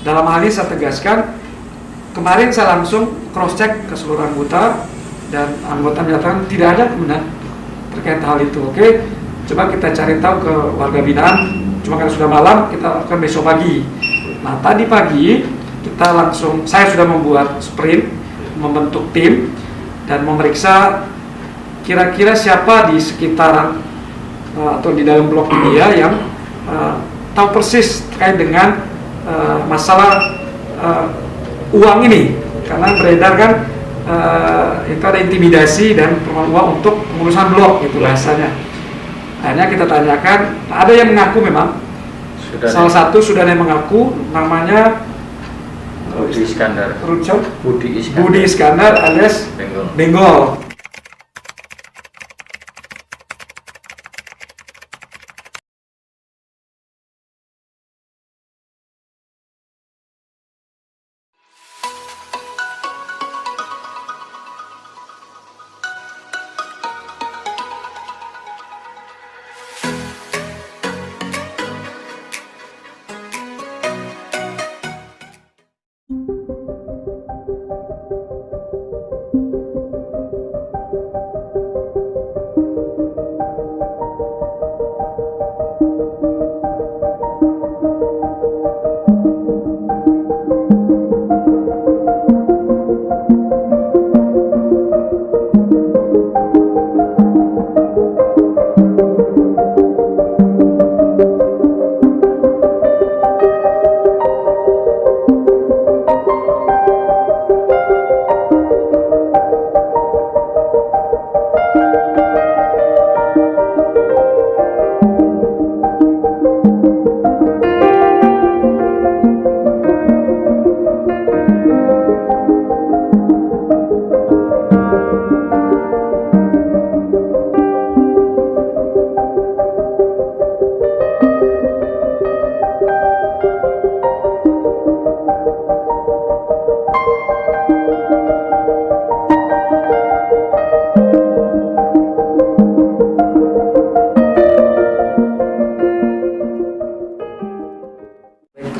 Dalam hal ini saya tegaskan, kemarin saya langsung cross check ke seluruh anggota dan anggota menyatakan tidak ada kebenaran terkait hal itu. Oke, coba kita cari tahu ke warga binaan. Cuma karena sudah malam, kita lakukan besok pagi. Nah, tadi pagi saya sudah membuat sprint, membentuk tim dan memeriksa kira-kira siapa di sekitaran atau di dalam blok ini ya yang tahu persis terkait dengan masalah uang ini, karena beredar kan itu ada intimidasi dan permohonan uang untuk pengurusan blok gitu bahasanya. Akhirnya kita tanyakan, ada yang mengaku memang salah satu sudah ada yang mengaku, namanya Budi Iskandar. Budi Iskandar alias Benggol.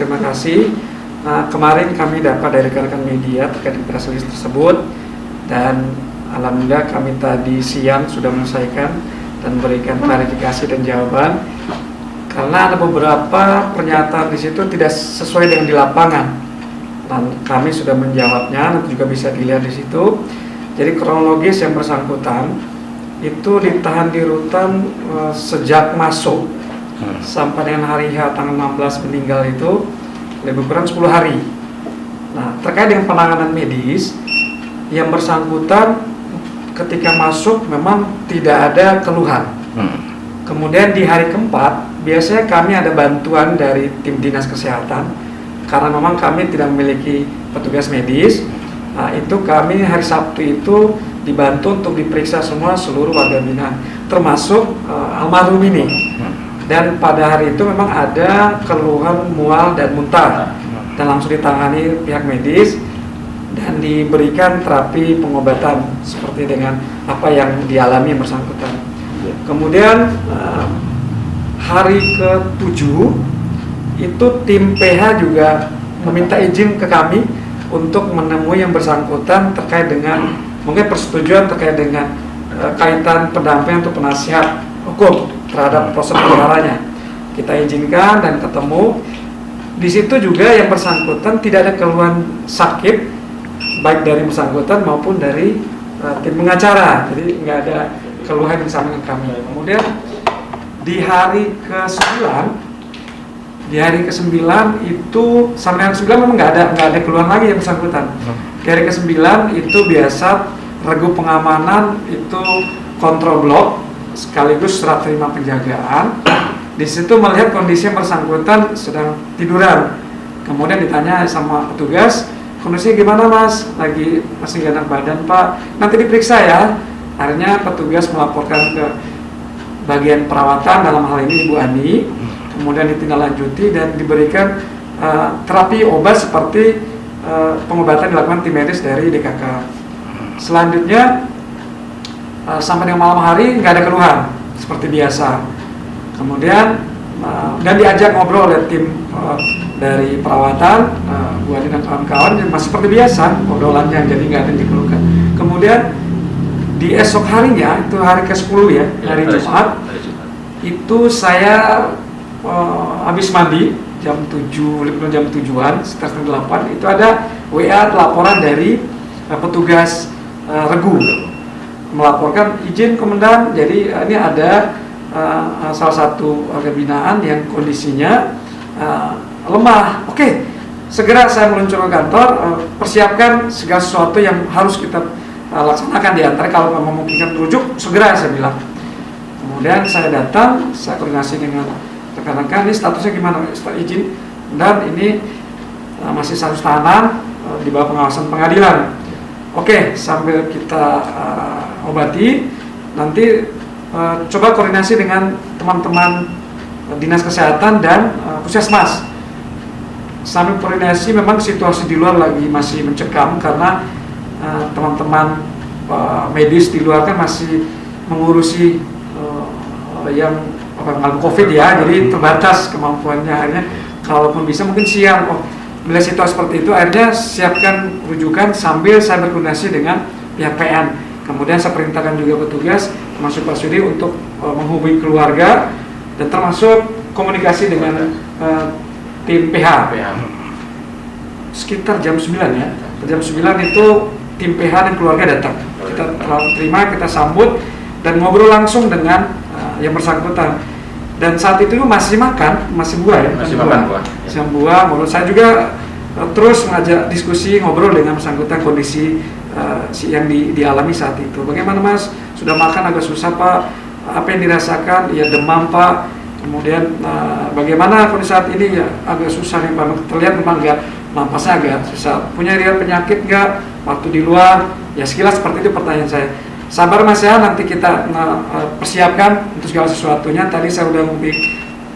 Terima kasih. Kemarin kami dapat dari rekan-rekan media terkait press release tersebut, dan alhamdulillah kami tadi siang sudah menyelesaikan dan memberikan klarifikasi dan jawaban, karena ada beberapa pernyataan di situ tidak sesuai dengan di lapangan, dan kami sudah menjawabnya. Nanti juga bisa dilihat di situ. Jadi kronologis yang bersangkutan itu ditahan di rutan sejak masuk sampai dengan hari H tanggal 16 meninggal itu lebih kurang 10 hari. Nah, terkait dengan penanganan medis, yang bersangkutan ketika masuk memang tidak ada keluhan. Kemudian di hari keempat, biasanya kami ada bantuan dari tim dinas kesehatan, karena memang kami tidak memiliki petugas medis. Nah, itu kami hari Sabtu itu dibantu untuk diperiksa semua seluruh warga binaan, termasuk almarhum ini. Dan pada hari itu memang ada keluhan mual dan muntah, dan langsung ditangani pihak medis dan diberikan terapi pengobatan seperti dengan apa yang dialami yang bersangkutan. Kemudian hari ke-7 itu tim PH juga meminta izin ke kami untuk menemui yang bersangkutan terkait dengan mungkin persetujuan terkait dengan kaitan pendampingan atau penasihat hukum terhadap proses perkaranya. Kita izinkan dan ketemu. Di situ juga yang bersangkutan tidak ada keluhan sakit baik dari bersangkutan maupun dari tim pengacara. Jadi nggak ada keluhan yang sama dengan kami. Kemudian di hari ke-9 itu sampai hari ke-9 memang nggak ada keluhan lagi yang bersangkutan. Di hari ke-9 itu biasa regu pengamanan itu kontrol blok sekaligus serah terima penjagaan. Di situ melihat kondisi yang bersangkutan sedang tiduran. Kemudian ditanya sama petugas, kondisinya gimana mas? Masih gak enak badan pak? Nanti diperiksa ya. Akhirnya petugas melaporkan ke bagian perawatan, dalam hal ini Ibu Ani. Kemudian ditindaklanjuti dan diberikan terapi obat seperti pengobatan dilakukan tim medis dari DKK. Selanjutnya sampai dengan malam hari nggak ada keluhan seperti biasa. Kemudian dan diajak ngobrol oleh tim dari perawatan, Bu Adi dan kawan-kawan masih seperti biasa obrolannya, jadi nggak ada yang dikeluhkan. Kemudian di esok harinya, itu hari ke-10 ya, hari Jumat, itu saya habis mandi jam 7-an, sekitar setengah 8, itu ada WA laporan dari petugas regu melaporkan izin komandan, jadi ini ada salah satu warga binaan yang kondisinya lemah. Oke, segera saya meluncur ke kantor, persiapkan segala sesuatu yang harus kita laksanakan, di antara kalau memungkinkan rujuk segera, saya bilang. Kemudian saya datang, saya koordinasi dengan rekan-rekan, ini statusnya gimana, izin, dan ini masih status tahanan di bawah pengawasan pengadilan. Oke, sambil kita obati, nanti coba koordinasi dengan teman-teman dinas kesehatan dan puskesmas. Sambil koordinasi, memang situasi di luar lagi masih mencekam karena teman-teman medis di luar kan masih mengurusi yang mengalami COVID ya, jadi terbatas kemampuannya. Akhirnya kalaupun bisa mungkin siang. Bila situasi seperti itu, akhirnya siapkan rujukan sambil saya berkoordinasi dengan pihak PN. Kemudian saya perintahkan juga petugas termasuk Pak Sudi untuk menghubungi keluarga dan termasuk komunikasi dengan tim PH. Sekitar jam 9 ya. Jam 9 itu tim PH dan keluarga datang. Kita terima, kita sambut dan ngobrol langsung dengan yang bersangkutan. Dan saat itu masih makan, masih buah ya. Masih makan buah. Masih buah. Menurut saya juga terus mengajak diskusi, ngobrol dengan bersangkutan kondisi yang dialami saat itu. Bagaimana Mas? Sudah makan agak susah Pak? Apa yang dirasakan? Ya demam Pak. Kemudian bagaimana kondisi saat ini? Ya agak susah nih Pak. Terlihat memang nggak, napasnya agak susah. Punya riwayat penyakit nggak? Waktu di luar? Ya sekilas seperti itu pertanyaan saya. Sabar Mas ya, nanti kita persiapkan untuk segala sesuatunya. Tadi saya udah ngomong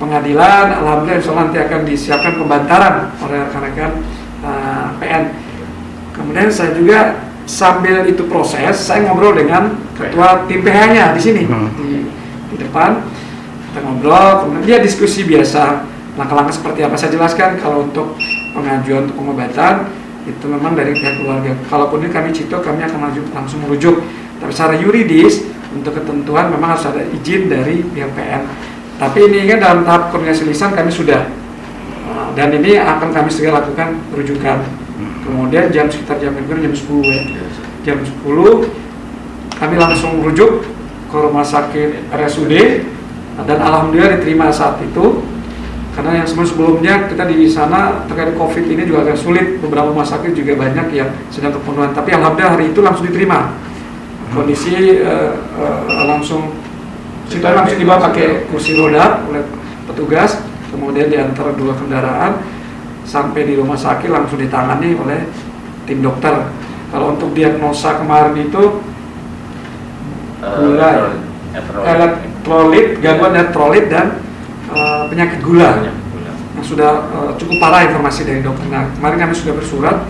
pengadilan, alhamdulillah insya Allah nanti akan disiapkan pembantaran oleh rekan-rekan PN. Kemudian saya juga sambil itu proses, saya ngobrol dengan ketua tim PH-nya di sini, di depan. Kita ngobrol, kemudian dia diskusi biasa, langkah-langkah seperti apa saya jelaskan. Kalau untuk pengajuan untuk pengobatan itu memang dari pihak keluarga. Kalaupun ini kami Cito, kami akan langsung merujuk. Tapi secara yuridis untuk ketentuan memang harus ada izin dari pihak PN. Tapi ini kan dalam tahap koordinasi lisan kami sudah, dan ini akan kami segera lakukan rujukan. Kemudian sekitar jam 10 ya. Jam 10 kami langsung rujuk ke rumah sakit RSUD dan alhamdulillah diterima saat itu. Karena yang sebelumnya kita di sana terkait COVID ini juga agak sulit, beberapa rumah sakit juga banyak yang sedang kepenuhan. Tapi alhamdulillah hari itu langsung diterima. Kondisi langsung dibawa pakai kursi roda oleh petugas, kemudian diantar 2 kendaraan sampai di rumah sakit, langsung ditangani oleh tim dokter. Kalau untuk diagnosa kemarin itu gula, elektrolit, gangguan elektrolit dan penyakit gula. Nah, sudah cukup parah informasi dari dokter. Nah, kemarin kami sudah bersurat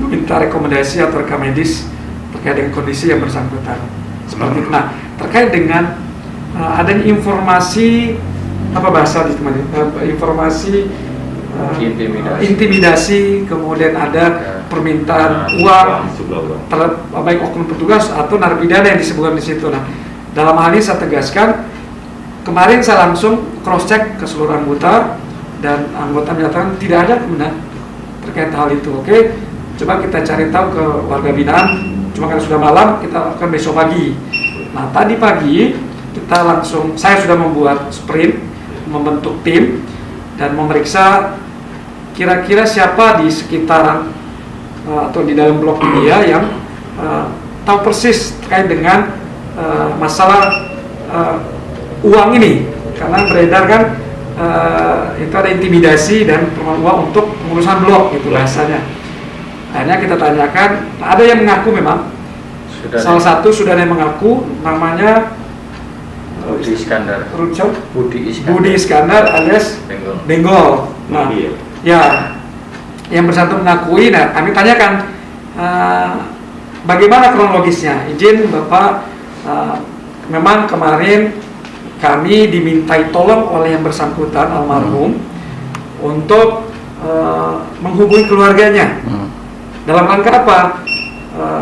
meminta rekomendasi atau rekam medis terkait dengan kondisi yang bersangkutan. Seperti itu. Nah, terkait dengan adanya informasi apa bahasa di teman, informasi intimidasi, kemudian ada permintaan uang terhadap baik oknum petugas atau narapidana yang disebutkan di situ. Nah, dalam hal ini saya tegaskan, kemarin saya langsung cross check ke seluruh anggota dan anggota menyatakan tidak ada kebenaran terkait hal itu. Oke, coba kita cari tahu ke warga binaan. Cuma karena sudah malam, kita akan besok pagi. Nah, tadi pagi kita langsung, saya sudah membuat sprint, membentuk tim dan memeriksa kira-kira siapa di sekitaran atau di dalam blok dia yang tahu persis terkait dengan masalah uang ini, karena beredar kan itu ada intimidasi dan permohonan uang untuk pengurusan blok gitu bahasanya. Akhirnya kita tanyakan, ada yang mengaku memang, salah satu sudah ada yang mengaku, namanya Budi Iskandar. Budi Iskandar alias Benggol. Nah, ya, yang bersangkutan mengakui. Nah, kami tanyakan bagaimana kronologisnya. Izin Bapak, memang kemarin kami dimintai tolong oleh yang bersangkutan almarhum untuk menghubungi keluarganya. Dalam rangka apa?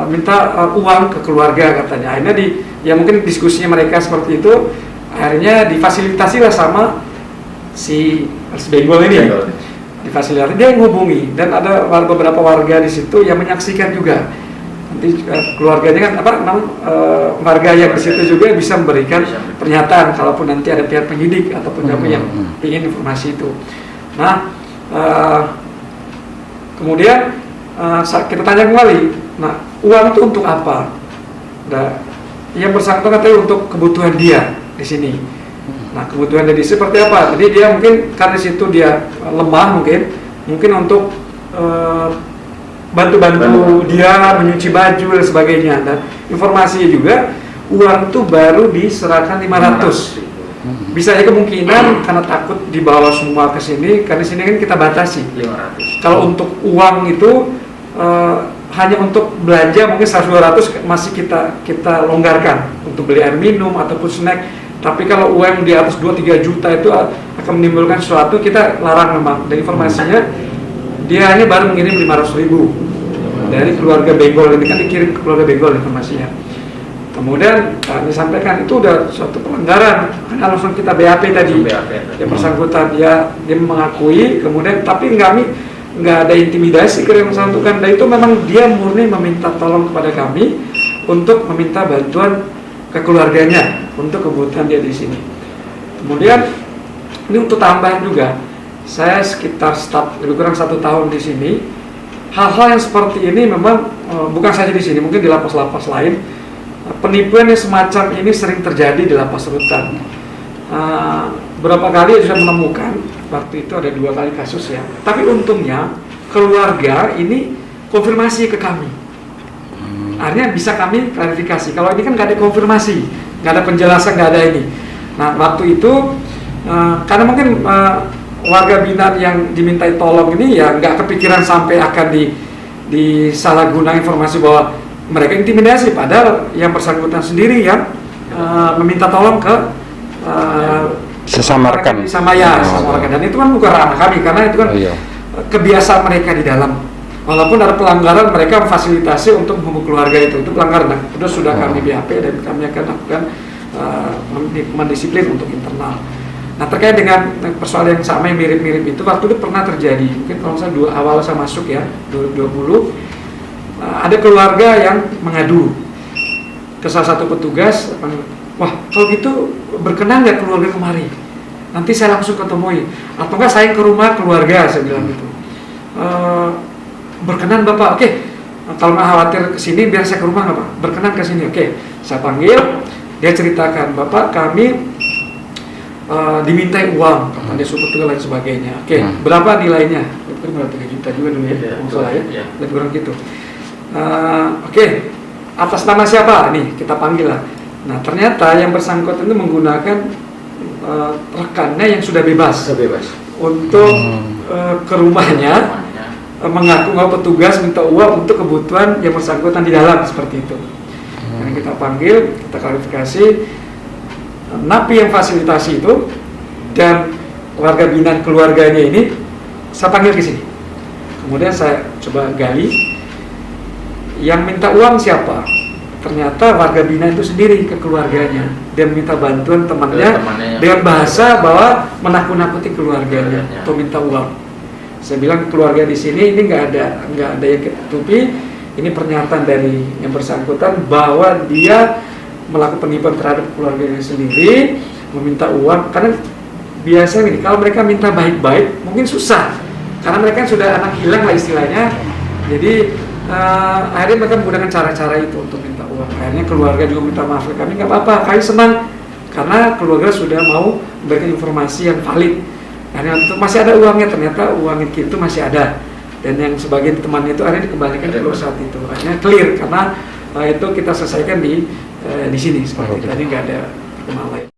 Minta uang ke keluarga katanya. Akhirnya ya mungkin diskusinya mereka seperti itu, akhirnya difasilitasi lah sama si Benggol ini. Difasilitasi, dia yang hubungi, dan ada beberapa warga di situ yang menyaksikan juga. Nanti keluarganya kan warga yang di situ juga bisa memberikan pernyataan kalaupun nanti ada pihak penyidik ataupun yang ingin informasi itu. Nah, kemudian kita tanya kembali, nah uang itu untuk apa? Nah, yang bersangkutan katanya untuk kebutuhan dia di sini. Nah, kebutuhan dia seperti apa? Jadi dia mungkin karena di situ dia lemah mungkin untuk bantu dia menyuci baju dan sebagainya. Dan informasinya juga uang itu baru diserahkan 500. Bisa aja kemungkinan karena takut dibawa semua ke sini, karena di sini kan kita batasi 500. Kalau untuk uang itu hanya untuk belanja mungkin 100-200 masih kita longgarkan untuk beli air minum ataupun snack. Tapi kalau uang di atas 2-3 juta itu akan menimbulkan sesuatu, kita larang memang. Dan informasinya dia hanya baru mengirim 500.000 dari keluarga Benggol, ini kan dikirim ke keluarga Benggol informasinya. Kemudian kami sampaikan itu udah suatu pelanggaran, karena langsung kita BAP tadi. Yang bersangkutan dia mengakui, kemudian tapi nggak ada intimidasi ke yang bersangkutan, dan itu memang dia murni meminta tolong kepada kami untuk meminta bantuan ke keluarganya untuk kebutuhan dia di sini. Kemudian ini untuk tambahan juga, saya sekitar lebih kurang 1 tahun di sini. Hal-hal yang seperti ini memang bukan saja di sini, mungkin di lapas-lapas lain penipuan yang semacam ini sering terjadi di lapas rutan. Berapa kali sudah menemukan, waktu itu ada 2 kali kasus ya. Tapi untungnya keluarga ini konfirmasi ke kami. Akhirnya bisa kami klarifikasi. Kalau ini kan nggak ada konfirmasi, nggak ada penjelasan, nggak ada ini. Nah waktu itu karena mungkin warga binaan yang dimintai tolong ini ya nggak kepikiran sampai akan disalahguna informasi bahwa mereka intimidasi, padahal yang bersangkutan sendiri yang meminta tolong ke sesama rekan. Sama rekan. Dan itu kan bukan ranah kami, karena itu kan kebiasaan mereka di dalam. Walaupun ada pelanggaran, mereka memfasilitasi untuk menghubungi keluarga itu pelanggaran. Nah, itu sudah kami BAP dan kami akan lakukan mendisiplin untuk internal. Nah, terkait dengan persoalan yang sama yang mirip-mirip itu, waktu itu pernah terjadi, mungkin kalau saya awal saya masuk ya 2020, ada keluarga yang mengadu ke salah satu petugas, wah kalau gitu berkenan nggak keluarga kemari, nanti saya langsung ketemui, atau enggak saya ke rumah keluarga, saya bilang gitu. Berkenan Bapak, oke. Kalau nggak khawatir kesini, biar saya ke rumah nggak Pak? Berkenan ke sini, oke. Saya panggil, dia ceritakan, Bapak kami dimintai uang, dia suruh petugas dan sebagainya. Oke, berapa nilainya? Itu 3 juta juga dulu ya, salah ya, lebih kurang gitu. Oke, atas nama siapa? Nih kita panggil lah. Nah ternyata yang bersangkutan itu menggunakan rekannya yang sudah bebas untuk ke rumahnya, mengaku bahwa petugas minta uang untuk kebutuhan yang bersangkutan di dalam, seperti itu. Nah, kita panggil, kita klarifikasi, napi yang fasilitasi itu dan warga binaan keluarganya ini saya panggil ke sini. Kemudian saya coba gali, yang minta uang siapa? Ternyata warga binaan itu sendiri ke keluarganya. Dia minta bantuan temannya dengan bahasa bahwa menakut-nakuti keluarganya atau minta uang. Saya bilang keluarga di sini ini nggak ada yang ketutupi. Ini pernyataan dari yang bersangkutan bahwa dia melakukan penipuan terhadap keluarganya sendiri, meminta uang. Karena biasanya gini, kalau mereka minta baik-baik mungkin susah, karena mereka sudah anak hilang lah istilahnya. Jadi akhirnya mereka menggunakan cara-cara itu untuk minta uang. Akhirnya keluarga juga minta maaf ke kami, nggak apa-apa, kami senang karena keluarga sudah mau memberikan informasi yang valid. Akhirnya itu masih ada uangnya, ternyata uang itu masih ada, dan yang sebagian temannya itu akhirnya dikembalikan ke saat itu. Akhirnya clear karena itu kita selesaikan di sini seperti itu. Jadi nggak ada perkembangan lain.